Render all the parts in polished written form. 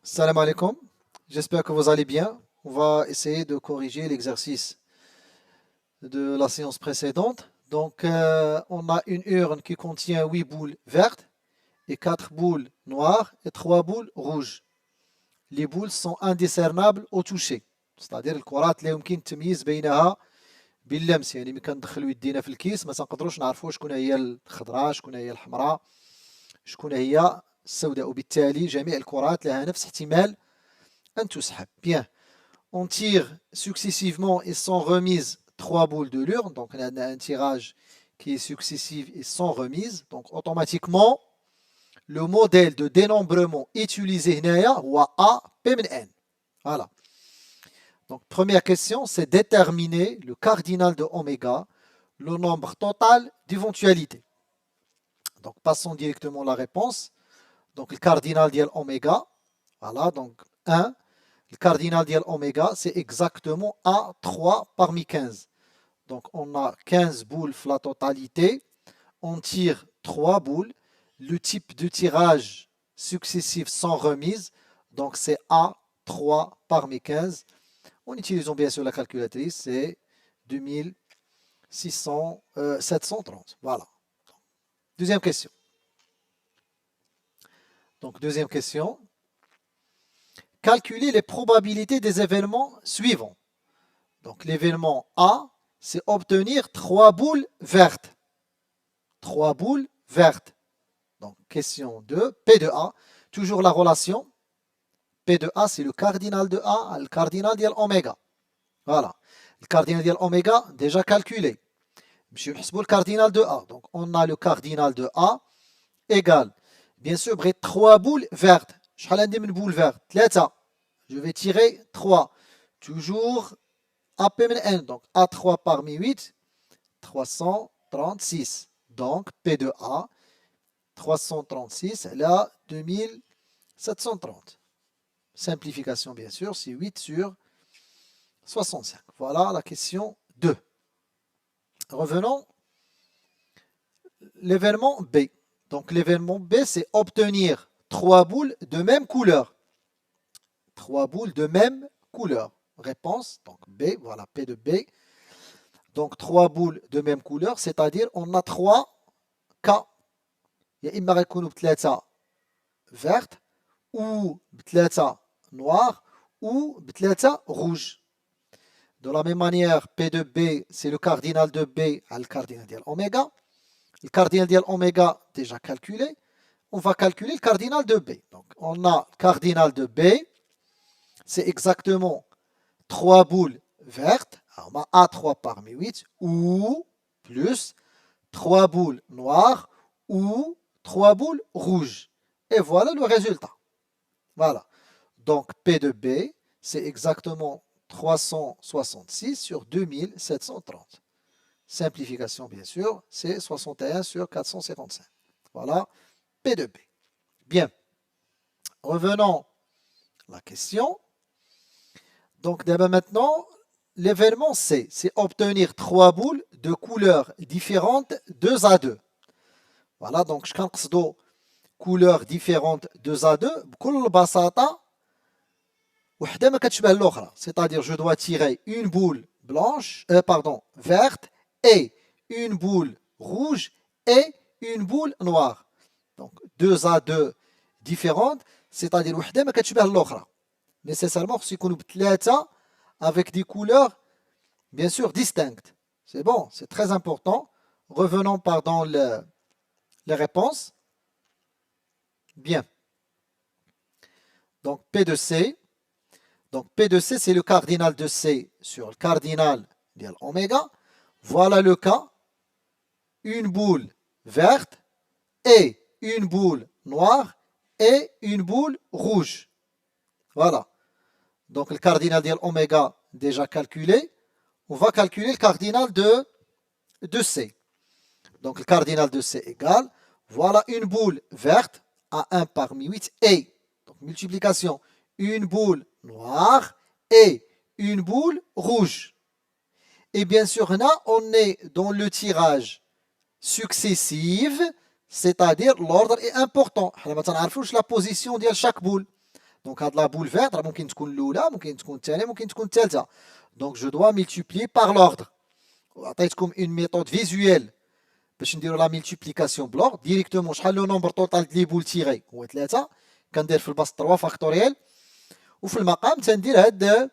Salam alaikum, j'espère que vous allez bien. On va essayer de corriger l'exercice de la séance précédente. Donc, on a une urne qui contient 8 boules vertes et 4 boules noires et 3 boules rouges. Les boules sont indiscernables au toucher. C'est-à-dire الكرات لا يمكن التمييز بينها باللمس، يعني ملي كندخلو يدينا في الكيس ما تنقدروش نعرفوا شكون هي الخضراء شكون هي الحمراء شكون هي السوداء، وبالتالي جميع الكرات لها نفس احتمال أن تسحب. Bien. On tire successivement et sans remise 3 boules de l'urne. Donc, on a un tirage qui est successif et sans remise. Donc, automatiquement, le modèle de dénombrement utilisé ici هو A P من N. Voilà. Donc, première question, c'est déterminer le cardinal de oméga, le nombre total d'éventualités. Donc, passons directement à la réponse. Donc, le cardinal de oméga, voilà, donc 1. Le cardinal de oméga, c'est exactement A3 parmi 15. Donc, on a 15 boules la totalité. On tire 3 boules. Le type de tirage successif sans remise, donc c'est A3 parmi 15. En utilisant bien sûr la calculatrice, c'est 730. Voilà. Deuxième question. Donc, deuxième question. Calculer les probabilités des événements suivants. Donc, l'événement A, c'est obtenir 3 boules vertes. 3 boules vertes. Donc, question 2, P de A. Toujours la relation. P de A, c'est le cardinal de A, le cardinal de oméga. Voilà. Le cardinal de oméga, déjà calculé. Monsieur le cardinal de A. Donc, on a le cardinal de A égale, bien sûr, 3 boules vertes. شحال عندي من boule verte 3. Je vais tirer 3. Toujours AP من N. Donc, A3 parmi 8, 336. Donc, P de A, 336, elle a 2730. Simplification, bien sûr, c'est 8 sur 65. Voilà la question 2. Revenons. L'événement B. Donc, l'événement B, c'est obtenir 3 boules de même couleur. 3 boules de même couleur. Réponse, donc B, voilà, P de B. Donc 3 boules de même couleur, c'est-à-dire on a 3 cas. يا إما غيكونوا بثلاثة verte ou بثلاثة noir ou بثلاثة rouge. De la même manière, P de B, c'est le cardinal de B à le cardinal de oméga. Le cardinal de oméga, déjà calculé. On va calculer le cardinal de B. Donc, on a le cardinal de B, c'est exactement 3 boules vertes, alors on a A3 parmi 8, ou plus 3 boules noires, ou 3 boules rouges. Et voilà le résultat. Voilà. Donc P de B, c'est exactement 366 sur 2730. Simplification, bien sûr, c'est 61 sur 455. Voilà, P de B. Bien. Revenons à la question. Donc maintenant, l'événement C, c'est obtenir 3 boules de couleurs différentes 2 à 2. Voilà, donc je كنقصدو couleurs différentes 2 à 2 بكل بساطة وحدة ما كتشبه الأخرى. C'est-à-dire je dois tirer une boule blanche, verte et une boule rouge et une boule noire. Donc 2 à 2 différentes, c'est-à-dire وحدة ما كتشبه الأخرى. Nécessairement خصو يكونوا بثلاثة avec des couleurs bien sûr distinctes. C'est bon, c'est très important. Revenons pardon les réponses. Bien. Donc P de C. Donc P de C, c'est le cardinal de C sur le cardinal de oméga. Voilà le cas. Une boule verte et une boule noire et une boule rouge. Voilà. Donc le cardinal de oméga déjà calculé. On va calculer le cardinal de C. Donc le cardinal de C égale, voilà une boule verte à 1 parmi 8 et, donc multiplication, une boule noire et une boule rouge. Et bien sûr, là, on est dans le tirage successif, c'est-à-dire l'ordre est important. On ne sait pas la position de chaque boule. Donc, la boule verte, ممكن تكون الأولى, ممكن تكون الثانية, ممكن تكون الثالثة. Donc, je dois multiplier par l'ordre. عطيتكم une méthode visuelle باش نديرو la multiplication بلوغ ديريكتومون. شحال لو نومبر توتال لي بول تيغي هو 3. كندير في البسط 3 فاكتوريال, وفي المقام تندير هاد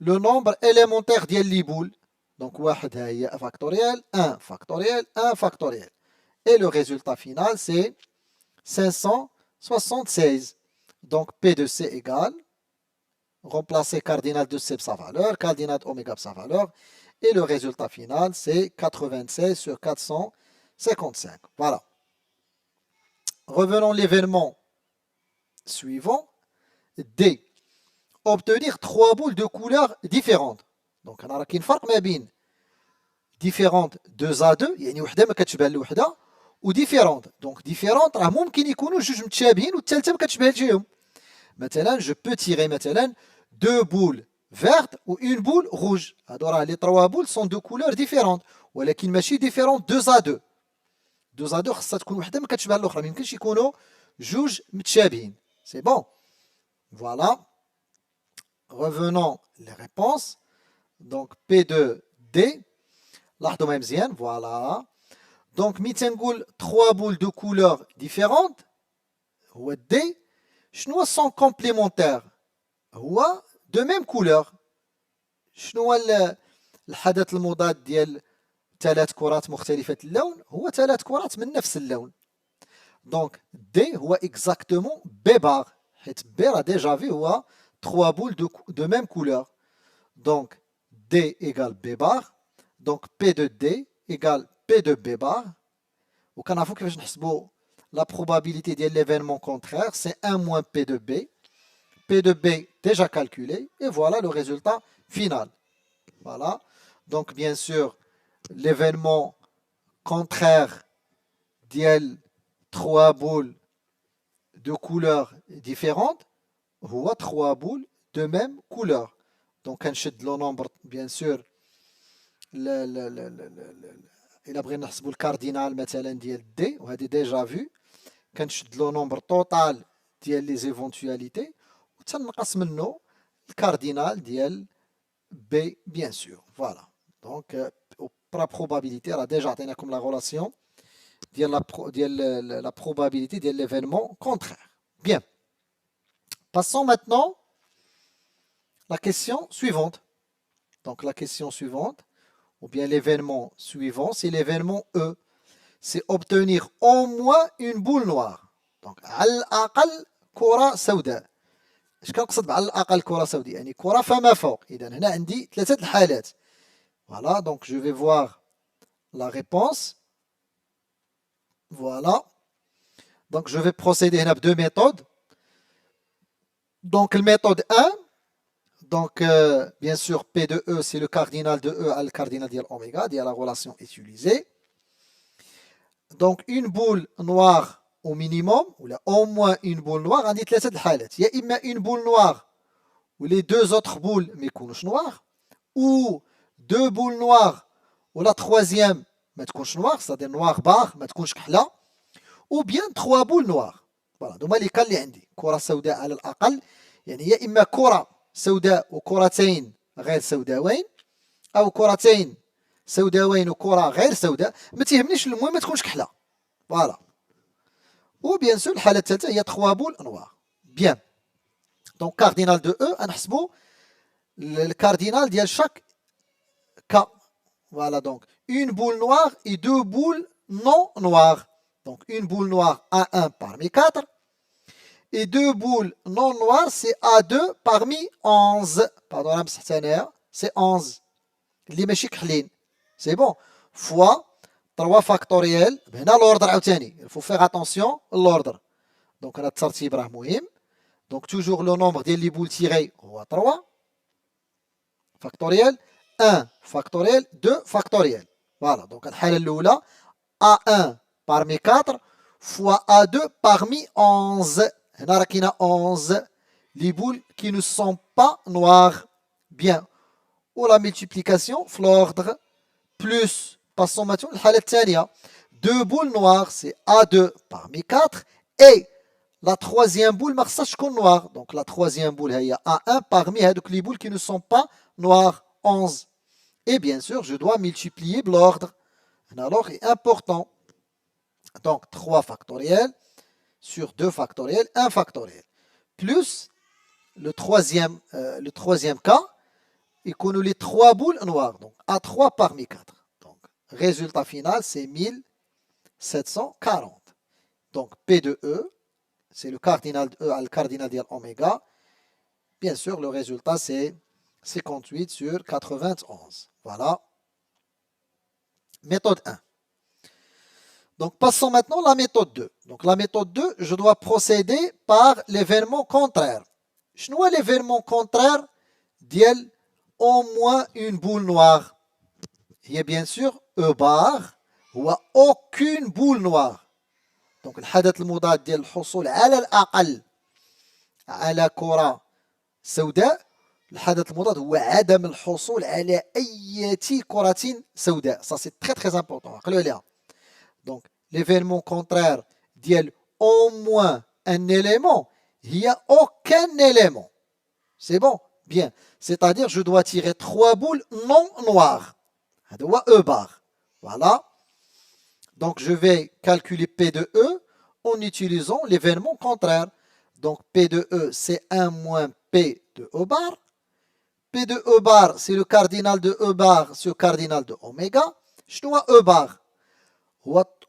لو نومبر élémentaire ديال لي بول. Donc, واحد ها هي فاكتوريال, 1 فاكتوريال, 1 فاكتوريال. Et le résultat final, c'est 576. Donc, P de C égale, remplacer cardinal de C par sa valeur, cardinal d'oméga par sa valeur, et le résultat final, c'est 96 sur 455. Voilà. Revenons à l'événement suivant. D. Obtenir 3 boules de couleurs différentes. Donc, on a une فرق ما بين différentes 2 يعني وحدة ما كتشبه لوحدة, و différentes. Donc, différentes راه ممكن يكونوا جوج متشابهين والثالثة ما كتشبهش فيهم. مثلا, je peux tirer مثلا 2 boules vertes ou une boule rouge. Alors, les 3 boules sont de couleurs différentes. ولكن ماشي différentes 2 2 خاصها تكون وحدة ما كتشبه الأخرى. ما يمكنش يكونوا جوج متشابهين. C'est bon. Voilà. Revenons les réponses. Donc, P de D. لاحظوا معايا مزيان. Voilà. Donc, ملي تنقول 3 boules de couleurs différentes, هو D. شنو sont complémentaires؟ هو de même couleur. شنو هو الحدث المضاد ديال 3 كرات مختلفة اللون؟ هو 3 كرات من نفس اللون. Donc, D هو exactement B bar. حيت B راه déjà vu هو 3 boules de même couleur. Donc, D égale B bar. Donc, P de D égale P de B bar. وكنعرفوا كيفاش نحسبوا la probabilité de l'événement contraire, c'est 1 moins P de B. P de B déjà calculé. Et voilà le résultat final. Voilà. Donc, bien sûr, l'événement contraire ديال 3 boules de couleurs différentes, هو 3 boules de même couleur. Donc, كنشد لو نومبر bien sûr إلا بغينا نحسبوا الكاردينال مثلا ديال دي, وهذه ديجا فيو. كنشد لو نومبر توتال ديال لي زيفونتواليتي وتنقص منه الكاردينال ديال بي بيان سور. فوالا. دونك la probabilité راه ديجا عطيناكم لا غولاسيون ديال la probabilité ديال l'événement contraire. Bien. Passons maintenant la question suivante. Donc la question suivante, ou bien l'événement suivant, c'est l'événement E. C'est obtenir au moins une boule noire. Donc على الأقل كرة سوداء. اش كنقصد على الأقل كرة سوداء؟ يعني كرة فما فوق. إذا هنا عندي 3 الحالات. Voilà, donc je vais voir la réponse. Voilà. Donc je vais procéder à 2 méthodes. Donc la méthode 1, donc bien sûr P de E, c'est le cardinal de E à le cardinal de oméga, il y a la relation utilisée. Donc une boule noire au minimum, ou là, au moins une boule noire, on dit 3 الحالات. Il y a une boule noire ou les 2 autres boules mais كونش noires, ou 2 boules noires ou la troisième ما تكونش noire, c'est-à-dire noir bar ما تكونش كحلة, ou bien 3 boules noires. Voilà, donc les cas اللي عندي كرة سوداء على الأقل, يعني يا إما كرة سوداء وكرتين غير سوداوين, أو كرتين سوداوين وكرة غير سوداء. ما تيهمنيش, المهم ما تكونش كحلة. فوالا. و بيان سور الحالة الثالثة هي 3 بول نوار. بيان. دونك كاردينال دو او غنحسبو الكاردينال ديال شاك كا. Voilà, donc une boule noire et 2 boules non noires. Donc une boule noire A1 parmi 4 et 2 boules non noires, c'est A2 parmi 11. Pardon, la مسحتها, c'est 11. اللي ماشي كحلين. C'est bon. Fois 3 factoriel. هنا l'ordre عاوتاني. Il faut faire attention l'ordre. Donc هذا الترتيب راه مهم. Donc toujours le nombre ديال لي بول تيغي هو 3 factoriel. 1 factoriel, 2 factoriel. Voilà, donc الحالة الأولى A1 parmi 4 fois A2 parmi 11. هنا راه كاينة 11 les boules qui ne sont pas noires. Bien. Ou la multiplication في l'ordre plus. Passons maintenant الحالة الثانية. 2 boules noires, c'est A2 parmi 4 et la troisième boule ما خصهاش تكون noire. Donc la troisième boule هي A1 parmi les boules qui ne sont pas noires, 11. Et bien sûr, je dois multiplier l'ordre. Alors, est important. Donc 3 factoriel sur 2 factoriel, 1 factoriel. Plus le troisième cas, il connaît les 3 boules noires. Donc A3 parmi 4. Donc résultat final, c'est 1740. Donc P de E, c'est le cardinal de E à le cardinal de oméga. Bien sûr, le résultat, c'est 58 sur 91. Voilà. Méthode 1. Donc, passons maintenant à la méthode 2. Donc, la méthode 2, je dois procéder par l'événement contraire. Quel est l'événement contraire d'il au moins une boule noire? Il y a bien sûr E bar ou aucune boule noire. Donc الحدث المضاد ديال الحصول على الأقل على كرة سوداء، الحدث المضاد هو عدم الحصول على أي كرة سوداء. Ça c'est très très important. عقلوا عليها. Donc l'événement contraire ديال au moins un élément, il n'y a aucun élément. C'est bon? Bien. C'est-à-dire je dois tirer 3 boules non noires. هذا هو E bar. Voilà. Donc, je vais calculer P de E en utilisant l'événement contraire. Donc, P de E, c'est 1 moins P de E bar. P de E bar, c'est le cardinal de E bar sur le cardinal de oméga. Je dois E bar.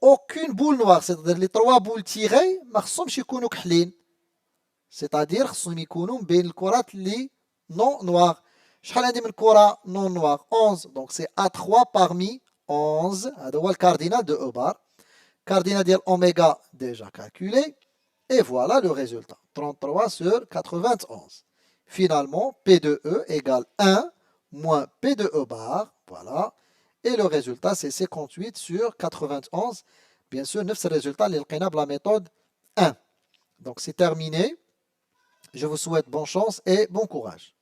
Aucune boule noire, c'est-à-dire les 3 boules tirées, c'est-à-dire خصهم يكونوا بين الكرات اللي non noires. شحال عندي من كرة non noire? 11. Donc, c'est A3 parmi 11, le cardinal de E bar. Cardinal de oméga déjà calculé. Et voilà le résultat. 33 sur 91. Finalement, P de E égale 1 moins P de E bar. Voilà. Et le résultat, c'est 58 sur 91. Bien sûr, 9 résultats, la méthode 1. Donc, c'est terminé. Je vous souhaite bonne chance et bon courage.